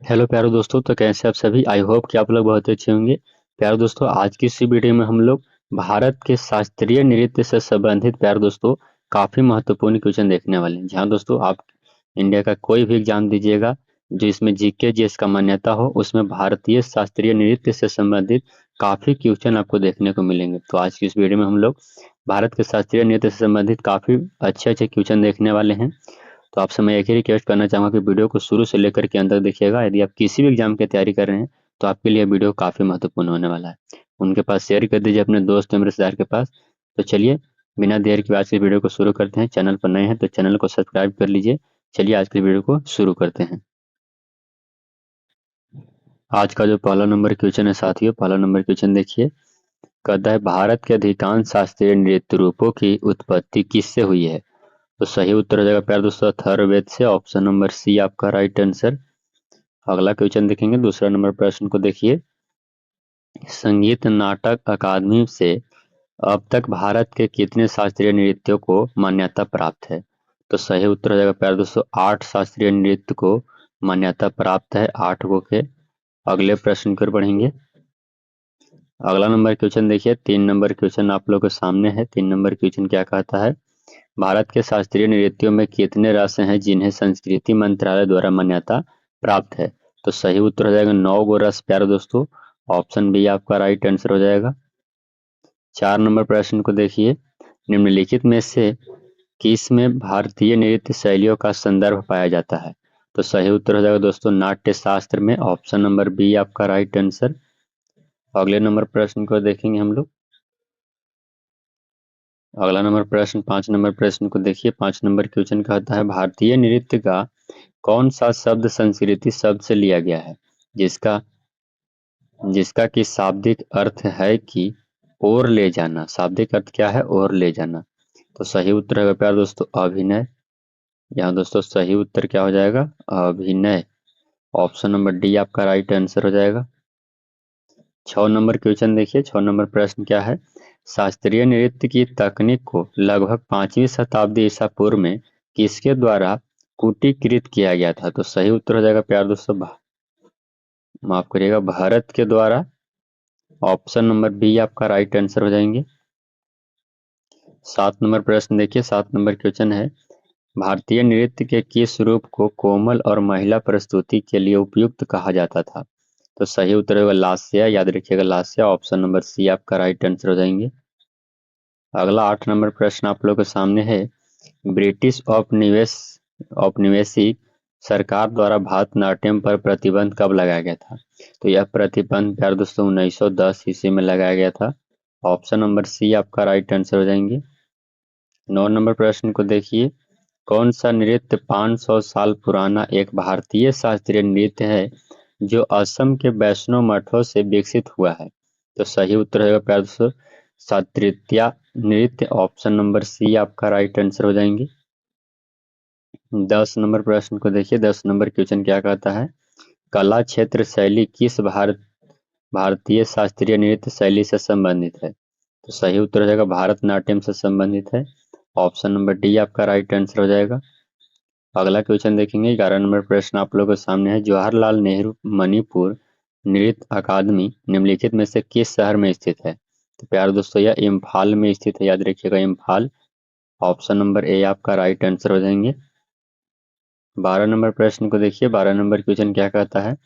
Hello प्यारे दोस्तों, तो कैसे आप सभी। आई होप कि आप लोग बहुत अच्छे होंगे। प्यारे दोस्तों, आज की इस वीडियो में हम लोग भारत के शास्त्रीय नृत्य से संबंधित प्यारे दोस्तों काफ़ी महत्वपूर्ण क्वेश्चन देखने वाले हैं। जहां दोस्तों आप इंडिया का कोई भी एग्जाम दीजिएगा जो इसमें जीके जीएस का मान्यता हो, उसमें भारतीय शास्त्रीय नृत्य से संबंधित काफ़ी क्वेश्चन आपको देखने को मिलेंगे। तो आज की इस वीडियो में हम लोग भारत के शास्त्रीय नृत्य से संबंधित काफ़ी अच्छे अच्छे क्वेश्चन देखने वाले हैं। तो आपसे मैं एक ही रिक्वेस्ट करना चाहूँगा कि वीडियो को शुरू से लेकर के अंत तक देखिएगा। यदि आप किसी भी एग्जाम की तैयारी कर रहे हैं तो आपके लिए वीडियो काफ़ी महत्वपूर्ण होने वाला है। उनके पास शेयर कर दीजिए, अपने दोस्त एवं रिश्तेदार के पास। तो चलिए बिना देर के आज की वीडियो को शुरू करते हैं। चैनल पर नए हैं तो चैनल को सब्सक्राइब कर लीजिए। चलिए आज की वीडियो को शुरू करते हैं। आज का जो पहला नंबर क्वेश्चन है साथियों, पहला नंबर क्वेश्चन देखिए। कहता है भारत के अधिकांश शास्त्रीय नृत्य रूपों की उत्पत्ति किससे हुई है। तो सही उत्तर हो जाएगा प्यारे दोस्तों अथर्ववेद से। ऑप्शन नंबर सी आपका राइट आंसर। अगला क्वेश्चन देखेंगे, दूसरा नंबर प्रश्न को देखिए। संगीत नाटक अकादमी से अब तक भारत के कितने शास्त्रीय नृत्यों को मान्यता प्राप्त है। तो सही उत्तर हो जाएगा प्यारे दोस्तों 8 शास्त्रीय नृत्य को मान्यता प्राप्त है, 8 को के। अगले प्रश्न की ओर बढ़ेंगे। अगला नंबर क्वेश्चन देखिए, 3 नंबर क्वेश्चन आप लोगों के सामने है। 3 नंबर क्वेश्चन क्या कहता है। भारत के शास्त्रीय नृत्यों में कितने रस हैं जिन्हें संस्कृति मंत्रालय द्वारा मान्यता प्राप्त है। तो सही उत्तर हो जाएगा 9 गो रस प्यारे दोस्तों। ऑप्शन बी आपका राइट आंसर हो जाएगा। 4 नंबर प्रश्न को देखिए। निम्नलिखित में से किस में भारतीय नृत्य शैलियों का संदर्भ पाया जाता है। तो सही उत्तर हो जाएगा दोस्तों नाट्य शास्त्र में। ऑप्शन नंबर बी आपका राइट आंसर। अगले नंबर प्रश्न को देखेंगे हम लोग। अगला नंबर प्रश्न 5 नंबर प्रश्न को देखिए। 5 नंबर क्वेश्चन कहता है भारतीय नृत्य का कौन सा शब्द संस्कृति शब्द से लिया गया है, जिसका जिसका कि शाब्दिक अर्थ है कि ओर ले जाना। शाब्दिक अर्थ क्या है, ओर ले जाना। तो सही उत्तर है प्यारे दोस्तों अभिनय। यहाँ दोस्तों सही उत्तर क्या हो जाएगा, अभिनय। ऑप्शन नंबर डी आपका राइट आंसर हो जाएगा। 6 नंबर क्वेश्चन देखिए। 6 नंबर प्रश्न क्या है। शास्त्रीय नृत्य की तकनीक को लगभग 5वीं शताब्दी ईसा पूर्व में किसके द्वारा कूटीकृत किया गया था। तो सही उत्तर हो जाएगा प्यारे दोस्तों माफ करिएगा भारत के द्वारा। ऑप्शन नंबर बी आपका राइट आंसर हो जाएंगे। 7 नंबर प्रश्न देखिए। 7 नंबर क्वेश्चन है भारतीय नृत्य के किस रूप को कोमल और महिला प्रस्तुति के लिए उपयुक्त कहा जाता था। तो सही उत्तर होगा लास्य, याद रखिएगा लास्य। ऑप्शन नंबर सी आपका राइट आंसर हो जाएंगे। अगला 8 नंबर प्रश्न आप लोगों के सामने है। ब्रिटिश औपनिवेशिक सरकार द्वारा भारतनाट्यम पर प्रतिबंध कब लगाया गया था। तो यह प्रतिबंध प्यारे दोस्तों 1910 ईस्वी में लगाया गया था। ऑप्शन नंबर सी आपका राइट आंसर हो जाएंगे। 9 नंबर प्रश्न को देखिए। कौन सा नृत्य 500 साल पुराना एक भारतीय शास्त्रीय नृत्य है जो असम के वैष्णव मठों से विकसित हुआ है। तो सही उत्तर होगा प्यारे दोस्तों सत्रिया नृत्य। ऑप्शन नंबर सी आपका राइट आंसर हो जाएंगे। 10 नंबर प्रश्न को देखिए। 10 नंबर क्वेश्चन क्या कहता है। कला क्षेत्र शैली किस भारतीय शास्त्रीय नृत्य शैली से संबंधित है। तो सही उत्तर हो जाएगा भारतनाट्यम से संबंधित है। ऑप्शन नंबर डी आपका राइट आंसर हो जाएगा। अगला क्वेश्चन देखेंगे। 11 नंबर प्रश्न आप लोगों के सामने है। जवाहरलाल नेहरू मणिपुर नृत्य अकादमी निम्नलिखित में से किस शहर में स्थित है। तो प्यारे दोस्तों यह इम्फाल में स्थित है, याद रखिएगा इम्फाल। ऑप्शन नंबर ए आपका राइट आंसर हो जाएंगे। 12 नंबर प्रश्न को देखिए। 12 नंबर क्वेश्चन क्या कहता है।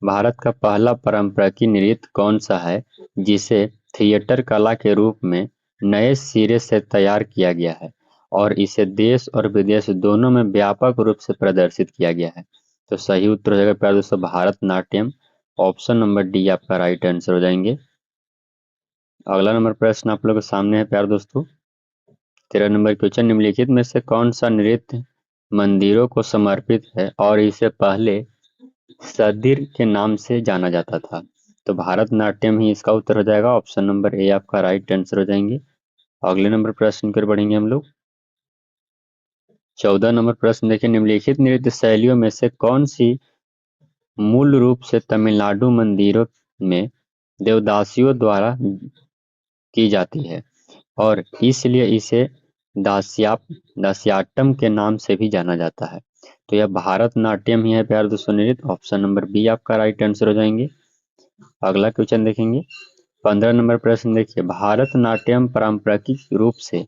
भारत का पहला पारंपरिक नृत्य कौन सा है जिसे थिएटर कला के रूप में नए सिरे से तैयार किया गया है और इसे देश और विदेश दोनों में व्यापक रूप से प्रदर्शित किया गया है। तो सही उत्तर हो जाएगा प्यारे दोस्तों भारतनाट्यम। ऑप्शन नंबर डी आपका राइट आंसर हो जाएंगे। अगला नंबर प्रश्न आप लोगों के सामने है प्यारे दोस्तों। 13 नंबर क्वेश्चन निम्नलिखित में से कौन सा नृत्य मंदिरों को समर्पित है और इसे पहले सदिर के नाम से जाना जाता था। तो भारतनाट्यम ही इसका उत्तर हो जाएगा। ऑप्शन नंबर ए आपका राइट आंसर हो जाएंगे। अगले नंबर प्रश्न कर बढ़ेंगे हम लोग। 14 नंबर प्रश्न देखिए। निम्नलिखित नृत्य शैलियों में से कौन सी मूल रूप से तमिलनाडु मंदिरों में देवदासियों द्वारा की जाती है और इसलिए इसे दास्याप दास्याटम के नाम से भी जाना जाता है। तो यह भारतनाट्यम ही है प्यारे दोस्तों नृत्य। ऑप्शन नंबर बी आपका राइट आंसर हो जाएंगे। अगला क्वेश्चन देखेंगे 15 नंबर प्रश्न देखिए, भारतनाट्यम पारंपरिक रूप से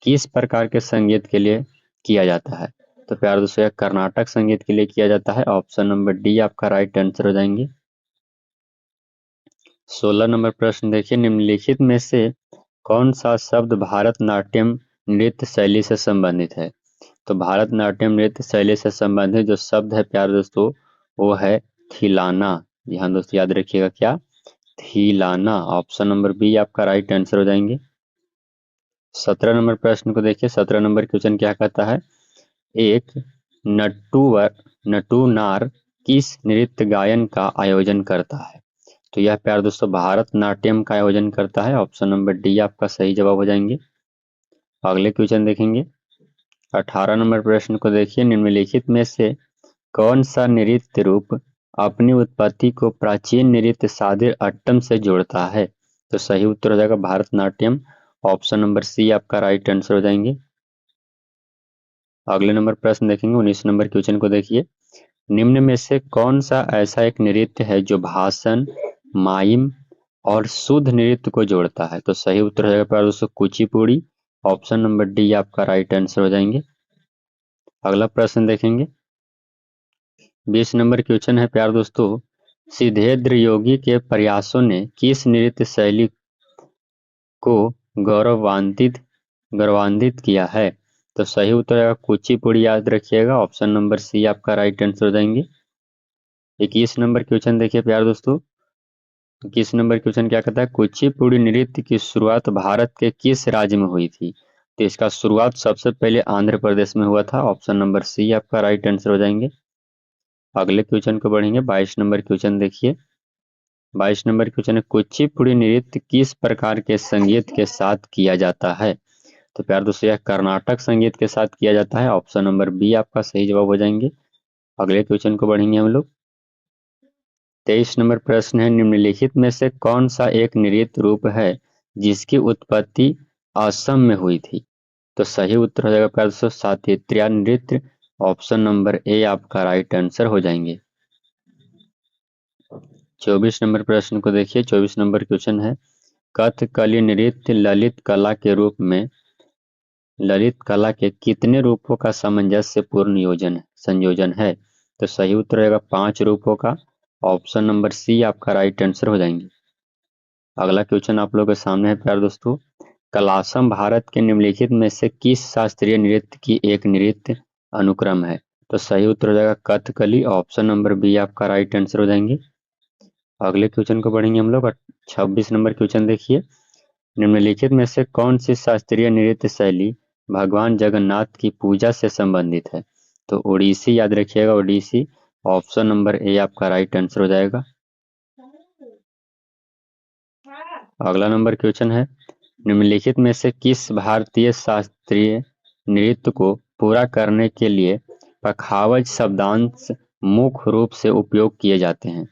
किस प्रकार के संगीत के लिए किया जाता है? तो प्यारे दोस्तों यह कर्नाटक संगीत के लिए किया जाता है। ऑप्शन नंबर डी आपका राइट आंसर हो जाएंगे। 16 नंबर प्रश्न देखिए, निम्नलिखित में से कौन सा शब्द भारतनाट्यम नृत्य शैली से संबंधित है? तो भारतनाट्यम नृत्य शैली से संबंधित जो शब्द है प्यारे दोस्तों वो है थिलाना। ध्यान दोस्तों याद रखिएगा क्या? थिलाना। ऑप्शन नंबर बी आपका राइट आंसर हो जाएंगे। 17 नंबर प्रश्न को देखिए, 17 नंबर क्वेश्चन क्या कहता है, एक नटुवर नटुनार किस नृत्य गायन का आयोजन करता है? तो यह प्यार दोस्तों भारतनाट्यम का आयोजन करता है। ऑप्शन नंबर डी आपका सही जवाब हो जाएंगे। अगले क्वेश्चन देखेंगे 18 नंबर प्रश्न को देखिए, निम्नलिखित में से कौन सा नृत्य रूप अपनी उत्पत्ति को प्राचीन नृत्य सादिर अट्टम से जोड़ता है? तो सही उत्तर हो जाएगा भारतनाट्यम। ऑप्शन नंबर सी आपका राइट आंसर हो जाएंगे। अगले नंबर प्रश्न देखेंगे 19 नंबर क्वेश्चन को देखिए, निम्न में से कौन सा ऐसा एक नृत्य है जो भाषण, माइम और शुद्ध नृत्य को जोड़ता है? तो सही उत्तर हो जाएगा प्यारे दोस्तों कुचिपुड़ी। ऑप्शन नंबर डी आपका राइट आंसर हो जाएंगे। अगला प्रश्न देखेंगे 20 नंबर क्वेश्चन है प्यारे दोस्तों, सिद्धेंद्र योगी के प्रयासों ने किस नृत्य शैली को गौरवान्वित गौरवान्वित किया है? तो सही उत्तर है कुचिपुड़ी, याद रखिएगा। ऑप्शन नंबर सी आपका राइट आंसर हो जाएंगे। 21 नंबर क्वेश्चन देखिए प्यारे दोस्तों, 21 नंबर क्वेश्चन क्या कहता है, कुचिपुड़ी नृत्य की शुरुआत भारत के किस राज्य में हुई थी? तो इसका शुरुआत सबसे पहले आंध्र प्रदेश में हुआ था। ऑप्शन नंबर सी आपका राइट आंसर हो जाएंगे। अगले क्वेश्चन को बढ़ेंगे 22 नंबर क्वेश्चन देखिए, 22 नंबर क्वेश्चन है, कुचिपुड़ी नृत्य किस प्रकार के संगीत के साथ किया जाता है? तो प्यार दोस्तों यह कर्नाटक संगीत के साथ किया जाता है। ऑप्शन नंबर बी आपका सही जवाब हो जाएंगे। अगले क्वेश्चन को बढ़ेंगे हम लोग 23 नंबर प्रश्न है, निम्नलिखित में से कौन सा एक नृत्य रूप है जिसकी उत्पत्ति असम में हुई थी? तो सही उत्तर हो जाएगा प्यार दोस्तों सातत्रिया नृत्य। ऑप्शन नंबर ए आपका राइट आंसर हो जाएंगे। 24 नंबर प्रश्न को देखिए, 24 नंबर क्वेश्चन है, कथकली नृत्य ललित कला के कितने रूपों का सामंजस्यपूर्ण संयोजन है? तो सही उत्तर रहेगा 5 रूपों का। ऑप्शन नंबर सी आपका राइट आंसर हो जाएंगे। अगला क्वेश्चन आप लोगों के सामने है प्यारे दोस्तों, कलासम भारत के निम्नलिखित में से किस शास्त्रीय नृत्य की एक नृत्य अनुक्रम है? तो सही उत्तर हो जाएगा कथकली। ऑप्शन नंबर बी आपका राइट आंसर हो जाएंगे। अगले क्वेश्चन को बढ़ेंगे हम लोग 26 नंबर क्वेश्चन देखिए, निम्नलिखित में से कौन सी शास्त्रीय नृत्य शैली भगवान जगन्नाथ की पूजा से संबंधित है? तो ओडिसी, याद रखिएगा ओडिसी। ऑप्शन नंबर ए आपका राइट आंसर हो जाएगा। अगला नंबर क्वेश्चन है, निम्नलिखित में से किस भारतीय शास्त्रीय नृत्य को पूरा करने के लिए पखावज शब्दांश मुख्य रूप से उपयोग किए जाते हैं?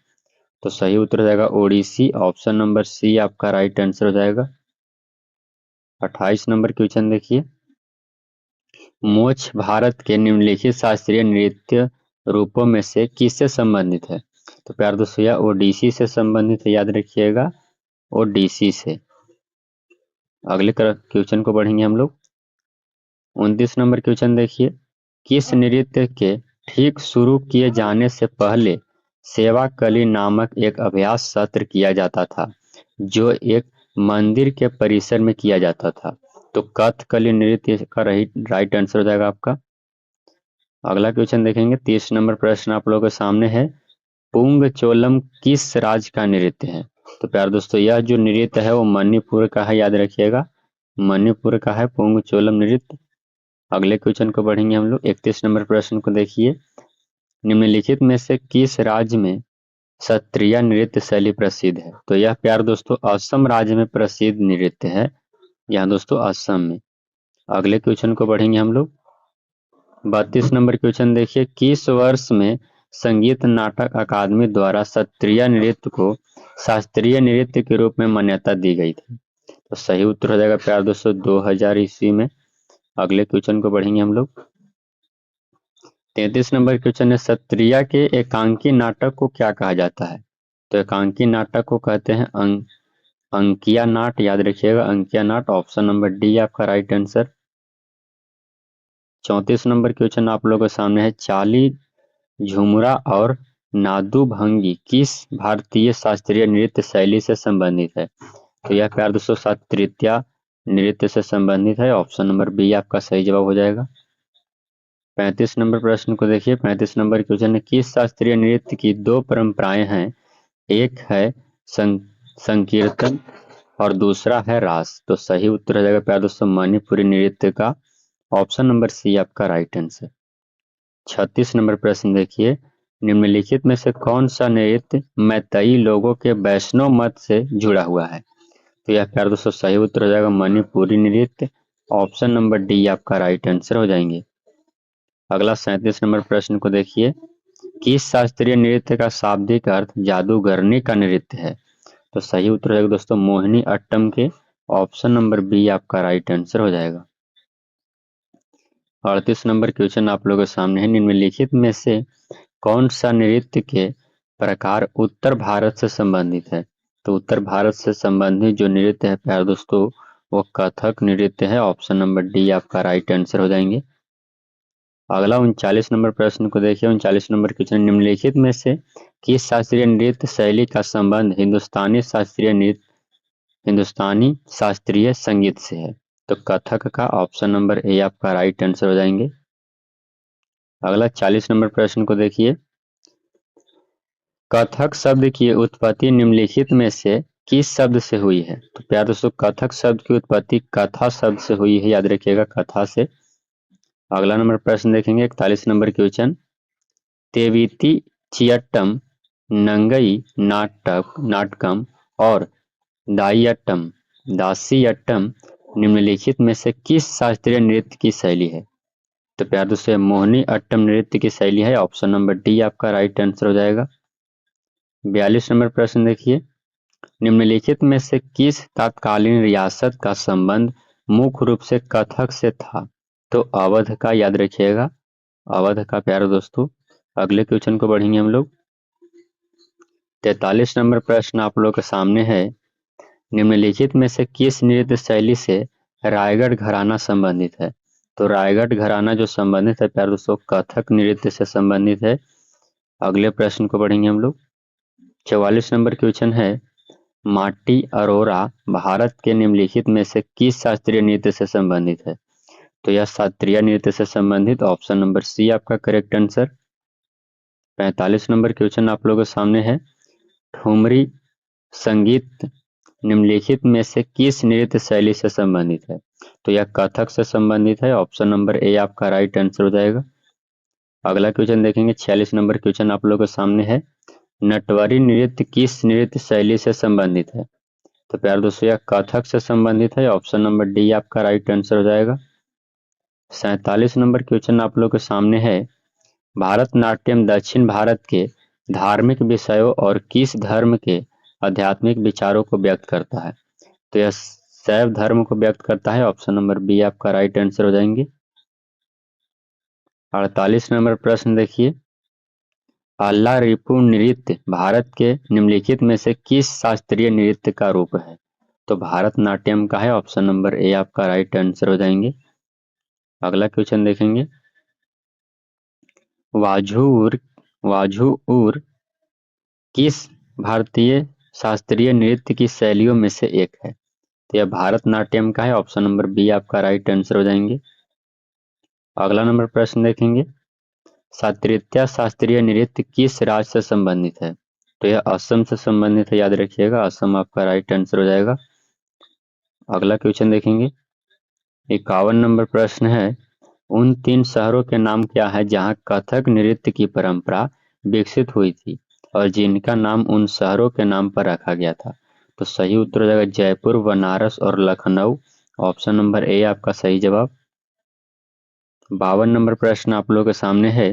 तो सही उत्तर हो जाएगा ओडिसी। ऑप्शन नंबर सी आपका राइट आंसर हो जाएगा। 28 नंबर क्वेश्चन देखिए, मोक्ष भारत के निम्नलिखित शास्त्रीय नृत्य रूपों में से किससे संबंधित है? तो प्यार दोस्तों यह ओडिसी से संबंधित है, याद रखिएगा ओडिसी से। अगले क्वेश्चन को बढ़ेंगे हम लोग 29 नंबर क्वेश्चन देखिए, किस नृत्य के ठीक शुरू किए जाने से पहले सेवा कली नामक एक अभ्यास सत्र किया जाता था जो एक मंदिर के परिसर में किया जाता था? तो कथकली नृत्य का राइट आंसर हो जाएगा आपका। अगला क्वेश्चन देखेंगे 30 नंबर प्रश्न आप लोगों के सामने है, पुंग चोलम किस राज्य का नृत्य है? तो प्यार दोस्तों यह जो नृत्य है वो मणिपुर का है, याद रखिएगा मणिपुर का है पुंग चोलम नृत्य। अगले क्वेश्चन को बढ़ेंगे हम लोग 31 नंबर प्रश्न को देखिए, निम्नलिखित में से किस राज्य में सत्रिया नृत्य शैली प्रसिद्ध है? तो यह प्यार दोस्तों असम राज्य में प्रसिद्ध नृत्य है, यहाँ दोस्तों असम में। अगले क्वेश्चन को बढ़ेंगे हम लोग 32 नंबर क्वेश्चन देखिए, किस वर्ष में संगीत नाटक अकादमी द्वारा सत्रिया नृत्य को शास्त्रीय नृत्य के रूप में मान्यता दी गई थी? तो सही उत्तर हो जाएगा प्यार दोस्तों 2000 ईस्वी में। अगले क्वेश्चन को बढ़ेंगे हम लोग 33 नंबर क्वेश्चन है, सत्रिया के एकांकी नाटक को क्या कहा जाता है? तो एकांकी नाटक को कहते हैं अंकिया नाट, याद रखिएगा अंकिया नाट। ऑप्शन नंबर डी आपका राइट आंसर। 34 नंबर क्वेश्चन आप लोगों के सामने है, चाली, झुमरा और नादू भंगी किस भारतीय शास्त्रीय नृत्य शैली से संबंधित है? तो यह प्यार दोस्तों तृतीया नृत्य से संबंधित है। ऑप्शन नंबर बी आपका सही जवाब हो जाएगा। 35 नंबर प्रश्न को देखिए। 35 नंबर क्वेश्चन है, किस शास्त्रीय नृत्य की दो परंपराएं हैं? एक है संकीर्तन और दूसरा है रास। तो सही उत्तर हो जाएगा प्यार दोस्तों मणिपुरी नृत्य का। ऑप्शन नंबर सी आपका राइट आंसर। 36 नंबर प्रश्न देखिए, निम्नलिखित में से कौन सा नृत्य मैतेई लोगों के वैष्णव मत से जुड़ा हुआ है? तो यह प्यार दोस्तों सही उत्तर हो जाएगा मणिपुरी नृत्य। ऑप्शन नंबर डी आपका राइट आंसर हो जाएंगे। अगला 37 नंबर प्रश्न को देखिए, किस शास्त्रीय नृत्य का शाब्दिक अर्थ जादूगरनी का नृत्य है? तो सही उत्तर हो जाएगा दोस्तों मोहिनी अट्टम के। ऑप्शन नंबर बी आपका राइट आंसर हो जाएगा। 38 नंबर क्वेश्चन आप लोगों के सामने है, निम्नलिखित में से कौन सा नृत्य के प्रकार उत्तर भारत से संबंधित है? तो उत्तर भारत से संबंधित जो नृत्य है प्यार दोस्तों वो कथक नृत्य है। ऑप्शन नंबर डी आपका राइट आंसर हो जाएंगे। अगला 39 नंबर प्रश्न को देखिए। 39 नंबर क्वेश्चन, निम्नलिखित में से किस शास्त्रीय नृत्य शैली का संबंध हिंदुस्तानी शास्त्रीय संगीत से है? तो कथक का। ऑप्शन नंबर ए आपका राइट आंसर हो जाएंगे। अगला 40 नंबर प्रश्न को देखिए, कथक शब्द की उत्पत्ति निम्नलिखित में से किस शब्द से हुई है? तो प्यार दोस्तों कथक शब्द की उत्पत्ति कथा शब्द से हुई है, याद रखिएगा कथा से। अगला नंबर प्रश्न देखेंगे 41 नंबर क्वेश्चन, तेविति चियट्टम, नंगई नाटकम और दाइयट्टम दासियट्टम निम्नलिखित में से किस शास्त्रीय नृत्य की शैली है? तो प्यार दोस्तों मोहिनी अट्टम नृत्य की शैली है। ऑप्शन नंबर डी आपका राइट आंसर हो जाएगा। 42 नंबर प्रश्न देखिए, निम्नलिखित में से किस तत्कालीन रियासत का संबंध मुख्य रूप से कथक से था? तो अवध का, याद रखिएगा अवध का प्यारे दोस्तों। अगले क्वेश्चन को बढ़ेंगे हम लोग। 43 नंबर प्रश्न आप लोग के सामने है, निम्नलिखित में से किस नृत्य शैली से रायगढ़ घराना संबंधित है? तो रायगढ़ घराना जो संबंधित है प्यारे दोस्तों कथक नृत्य से संबंधित है। अगले प्रश्न को बढ़ेंगे हम लोग। 44 नंबर क्वेश्चन है, माटी अरोरा भारत के निम्नलिखित में से किस शास्त्रीय नृत्य से संबंधित है? तो यह शास्त्रीय नृत्य से संबंधित। ऑप्शन नंबर सी आपका करेक्ट आंसर। 45 नंबर क्वेश्चन आप लोगों के सामने है, ठुमरी संगीत निम्नलिखित में से किस नृत्य शैली से संबंधित है? तो यह कथक से संबंधित है। ऑप्शन नंबर ए आपका राइट आंसर हो जाएगा। अगला क्वेश्चन देखेंगे 46 नंबर क्वेश्चन आप लोगों के सामने है, नटवरी नृत्य किस नृत्य शैली से संबंधित है? तो प्यार दोस्तों यह कथक से संबंधित है। ऑप्शन नंबर डी आपका राइट आंसर हो जाएगा। 47 नंबर क्वेश्चन आप लोग के सामने है, भारतनाट्यम दक्षिण भारत के धार्मिक विषयों और किस धर्म के आध्यात्मिक विचारों को व्यक्त करता है? तो यह शैव धर्म को व्यक्त करता है। ऑप्शन नंबर बी आपका राइट आंसर हो जाएंगे। 48 नंबर प्रश्न देखिए, अल्लाह रिपु नृत्य भारत के निम्नलिखित में से किस शास्त्रीय नृत्य का रूप है? तो भारतनाट्यम का है। ऑप्शन नंबर ए आपका राइट आंसर हो जाएंगे। अगला क्वेश्चन देखेंगे, वाझूर वाझूर किस भारतीय शास्त्रीय नृत्य की शैलियों में से एक है? तो यह भारतनाट्यम का है। ऑप्शन नंबर बी आपका राइट आंसर हो जाएंगे। अगला नंबर प्रश्न देखेंगे, सात्रित्य शास्त्रीय नृत्य किस राज्य से संबंधित है? तो यह असम से संबंधित है, याद रखिएगा असम आपका राइट आंसर हो जाएगा। अगला क्वेश्चन देखेंगे, 51 नंबर प्रश्न है, उन तीन शहरों के नाम क्या है जहां कथक नृत्य की परंपरा विकसित हुई थी और जिनका नाम उन शहरों के नाम पर रखा गया था? तो सही उत्तर हो जाएगा जयपुर, बनारस और लखनऊ। ऑप्शन नंबर ए आपका सही जवाब। 52 नंबर प्रश्न आप लोगों के सामने है,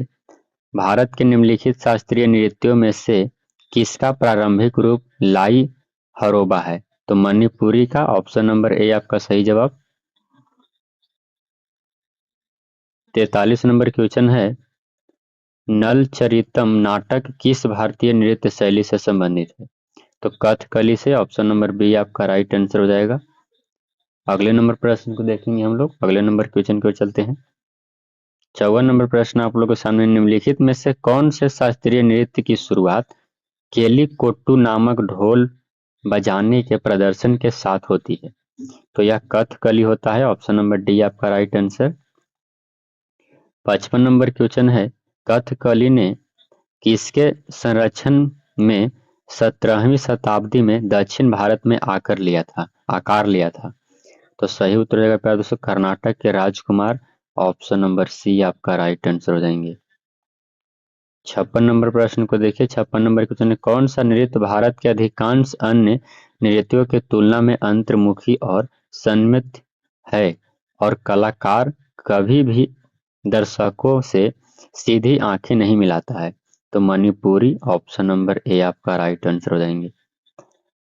भारत के निम्नलिखित शास्त्रीय नृत्यों में से किसका प्रारंभिक रूप लाई हरोबा है? तो मणिपुरी का। ऑप्शन नंबर ए आपका सही जवाब। 43 नंबर क्वेश्चन है, नल चरितम नाटक किस भारतीय नृत्य शैली से संबंधित है? तो कथकली से। ऑप्शन नंबर बी आपका राइट आंसर हो जाएगा। अगले नंबर प्रश्न को देखेंगे हम लोग। अगले नंबर क्वेश्चन की ओर चलते हैं। 54 नंबर प्रश्न आप लोगों के सामने, निम्नलिखित में से कौन से शास्त्रीय नृत्य की शुरुआत केलिकोट्टू नामक ढोल बजाने के प्रदर्शन के साथ होती है? तो यह कथकली होता है। ऑप्शन नंबर डी आपका राइट आंसर। 55 नंबर क्वेश्चन है, कथकली ने किसके संरक्षण में 17वीं शताब्दी में दक्षिण भारत में आकार लिया था? तो सही उत्तर हो जाएगा प्यारे दोस्तों, कर्नाटक के राजकुमार। ऑप्शन नंबर सी आपका राइट आंसर हो जाएंगे। 56 नंबर प्रश्न को देखिए। 56 नंबर क्वेश्चन है, कौन सा नृत्य भारत के अधिकांश अन्य नृत्यों की तुलना में अंतर्मुखी और संयमित है और कलाकार कभी भी दर्शकों से सीधी आंखें नहीं मिलाता है? तो मणिपुरी। ऑप्शन नंबर ए आपका राइट आंसर हो जाएंगे।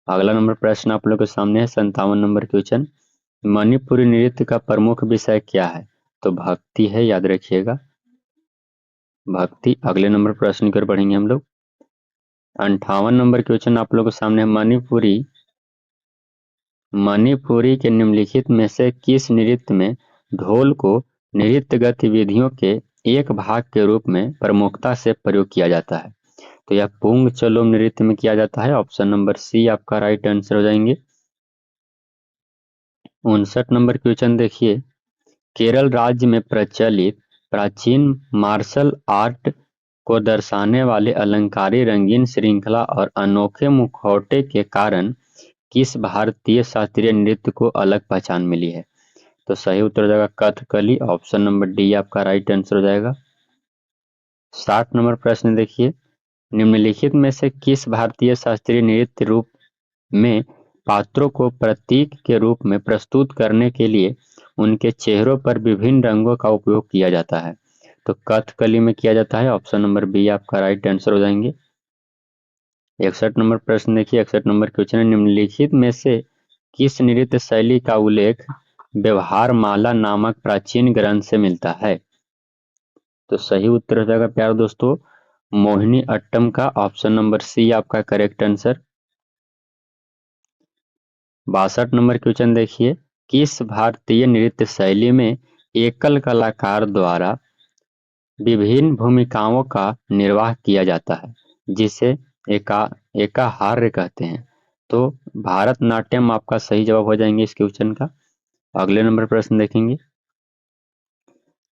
अगला नंबर प्रश्न आप लोग के सामने है। 57 नंबर क्वेश्चन, मणिपुरी नृत्य का प्रमुख विषय क्या है? तो भक्ति है, याद रखिएगा, भक्ति। अगले नंबर प्रश्न की ओर बढ़ेंगे हम लोग। 58 नंबर क्वेश्चन आप लोग के सामने है, मणिपुरी के निम्नलिखित में से किस नृत्य में ढोल को नृत्य गतिविधियों के एक भाग के रूप में प्रमुखता से प्रयोग किया जाता है? तो यह पुंग चलोम नृत्य में किया जाता है। ऑप्शन नंबर सी आपका राइट आंसर हो जाएंगे। 59 नंबर क्वेश्चन देखिए, केरल राज्य में प्रचलित प्राचीन मार्शल आर्ट को दर्शाने वाले अलंकारी रंगीन श्रृंखला और अनोखे मुखौटे के कारण किस भारतीय शास्त्रीय नृत्य को अलग पहचान मिली है? तो सही उत्तर हो जाएगा कथकली। ऑप्शन नंबर डी आपका राइट आंसर हो जाएगा। 60 नंबर प्रश्न देखिए, निम्नलिखित में से किस भारतीय शास्त्रीय नृत्य रूप में पात्रों को प्रतीक के रूप में प्रस्तुत करने के लिए उनके चेहरों पर विभिन्न रंगों का उपयोग किया जाता है? तो कथकली में किया जाता है। ऑप्शन नंबर बी आपका राइट आंसर हो जाएंगे। 61 नंबर प्रश्न देखिए। 61 नंबर क्वेश्चन है, निम्नलिखित में से किस नृत्य शैली का उल्लेख व्यवहार माला नामक प्राचीन ग्रंथ से मिलता है? तो सही उत्तर हो जाएगा प्यारे दोस्तों, मोहिनी अट्टम का। ऑप्शन नंबर सी आपका करेक्ट आंसर। 62 नंबर क्वेश्चन देखिए, किस भारतीय नृत्य शैली में एकल कलाकार द्वारा विभिन्न भूमिकाओं का निर्वाह किया जाता है, जिसे एकाहार्य कहते हैं? तो भारतनाट्यम आपका सही जवाब हो जाएंगे इस क्वेश्चन का। अगले नंबर प्रश्न देखेंगे।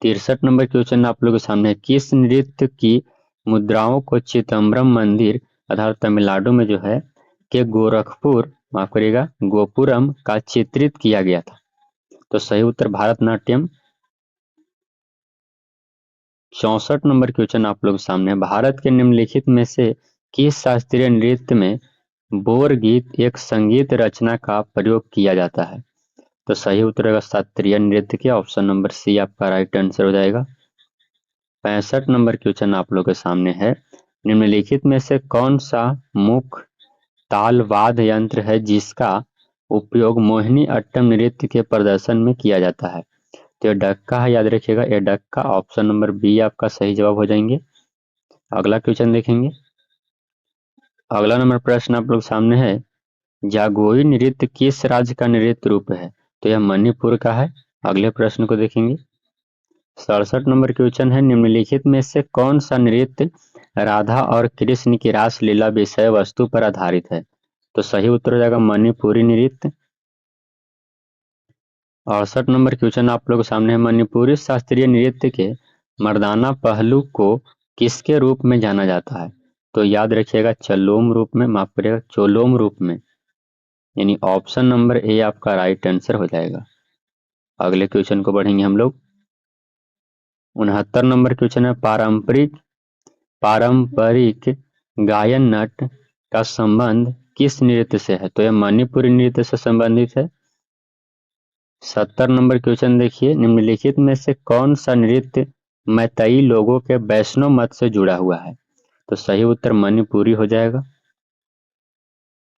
63 नंबर क्वेश्चन आप लोगों के सामने है, किस नृत्य की मुद्राओं को चिदम्बरम मंदिर अर्थात तमिलनाडु में जो है के गोरखपुर, माफ करिएगा, गोपुरम का चित्रित किया गया था? तो सही उत्तर भारतनाट्यम। 64 नंबर क्वेश्चन आप लोग सामने है, भारत के निम्नलिखित में से किस शास्त्रीय नृत्य में बोर गीत एक संगीत रचना का प्रयोग किया जाता है? तो सही उत्तर होगा शास्त्रीय नृत्य के। ऑप्शन नंबर सी आपका राइट आंसर हो जाएगा। 65 नंबर क्वेश्चन आप लोग के सामने है, निम्नलिखित में से कौन सा मुख्य ताल वाद्य यंत्र है जिसका उपयोग मोहिनी अट्टम नृत्य के प्रदर्शन में किया जाता है? तो ये डक्का है, याद रखिएगा, ये डक्का। ऑप्शन नंबर बी आपका सही जवाब हो जाएंगे। अगला क्वेश्चन देखेंगे। अगला नंबर प्रश्न आप लोग सामने है, जागोई नृत्य किस राज्य का नृत्य रूप है? तो यह मणिपुर का है। अगले प्रश्न को देखेंगे। 67 नंबर क्वेश्चन है, निम्नलिखित में से कौन सा नृत्य राधा और कृष्ण की रासलीला विषय वस्तु पर आधारित है? तो सही उत्तर हो जाएगा मणिपुरी नृत्य। 68 नंबर क्वेश्चन आप लोग के सामने है, मणिपुरी शास्त्रीय नृत्य के मर्दाना पहलू को किसके रूप में जाना जाता है? तो याद रखिएगा चलोम रूप में, माफ करिएगा चोलोम रूप में, यानी ऑप्शन नंबर ए आपका राइट आंसर हो जाएगा। अगले क्वेश्चन को बढ़ेंगे हम लोग। 69 नंबर क्वेश्चन है, पारंपरिक गायन नट का संबंध किस नृत्य से है? तो यह मणिपुरी नृत्य से संबंधित है। 70 नंबर क्वेश्चन देखिए, निम्नलिखित में से कौन सा नृत्य मैतेई लोगों के वैष्णव मत से जुड़ा हुआ है? तो सही उत्तर मणिपुरी हो जाएगा।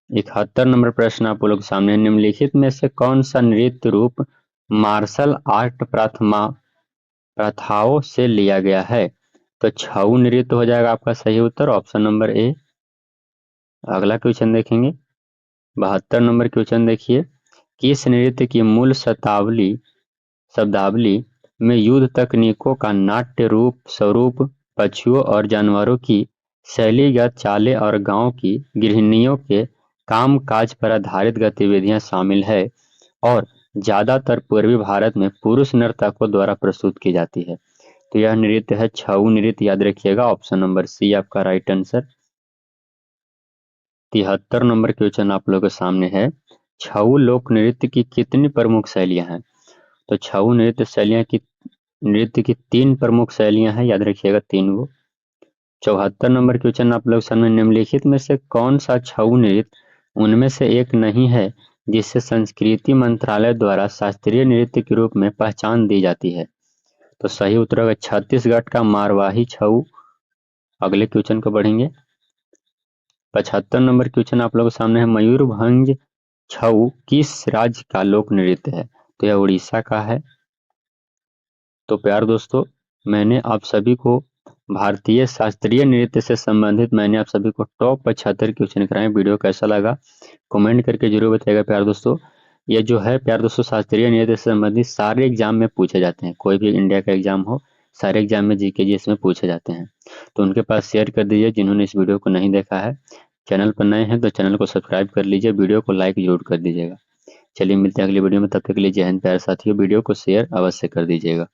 71 नंबर प्रश्न आप लोग सामने है, निम्नलिखित में से कौन सा नृत्य रूप मार्शल आर्ट प्रथाओं से लिया गया है? तो छऊ नृत्य हो जाएगा आपका सही उत्तर, ऑप्शन नंबर ए। अगला क्वेश्चन देखेंगे 72 नंबर क्वेश्चन देखिए, किस नृत्य की मूल शब्दावली में युद्ध तकनीकों का नाट्य रूप स्वरूप पक्षियों और जानवरों की शैलीगत चालें और गांव की गृहिणियों के कामकाज पर आधारित गतिविधियां शामिल है और ज्यादातर पूर्वी भारत में पुरुष नर्तकों द्वारा प्रस्तुत की जाती है? तो यह नृत्य है छऊ नृत्य, याद रखिएगा, ऑप्शन नंबर सी आपका राइट आंसर। 73 नंबर क्वेश्चन आप लोगों के सामने है, छऊ लोक नृत्य की कितनी प्रमुख शैलियां हैं? तो छऊ नृत्य की 3 प्रमुख शैलियां हैं, याद रखिएगा 3 गो। 74 नंबर क्वेश्चन आप लोग सामने, निम्नलिखित में से कौन सा छऊ नृत्य उनमें से एक नहीं है जिसे संस्कृति मंत्रालय द्वारा शास्त्रीय नृत्य के रूप में पहचान दी जाती है? तो सही उत्तर होगा छत्तीसगढ़ का मारवाही छऊ। अगले क्वेश्चन को बढ़ेंगे, 75 नंबर क्वेश्चन आप लोगों के सामने है, मयूरभंज छऊ किस राज्य का लोक नृत्य है? तो यह उड़ीसा का है। तो प्यार दोस्तों, मैंने आप सभी को भारतीय शास्त्रीय नृत्य से संबंधित मैंने आप सभी को टॉप 75 क्वेश्चन कराए। वीडियो कैसा लगा कमेंट करके जरूर बताइएगा प्यार दोस्तों। ये जो है प्यार दोस्तों, शास्त्रीय नृत्य से संबंधित सारे एग्जाम में पूछे जाते हैं, कोई भी इंडिया का एग्जाम हो, सारे एग्जाम में जीके जी इसमें पूछे जाते हैं। तो उनके पास शेयर कर दीजिए जिन्होंने इस वीडियो को नहीं देखा है। चैनल पर नए हैं तो चैनल को सब्सक्राइब कर लीजिए, वीडियो को लाइक जरूर कर दीजिएगा। चलिए मिलते हैं अगली वीडियो में, तब तक के लिए जय हिंद प्यारे साथियों, वीडियो को शेयर अवश्य कर दीजिएगा।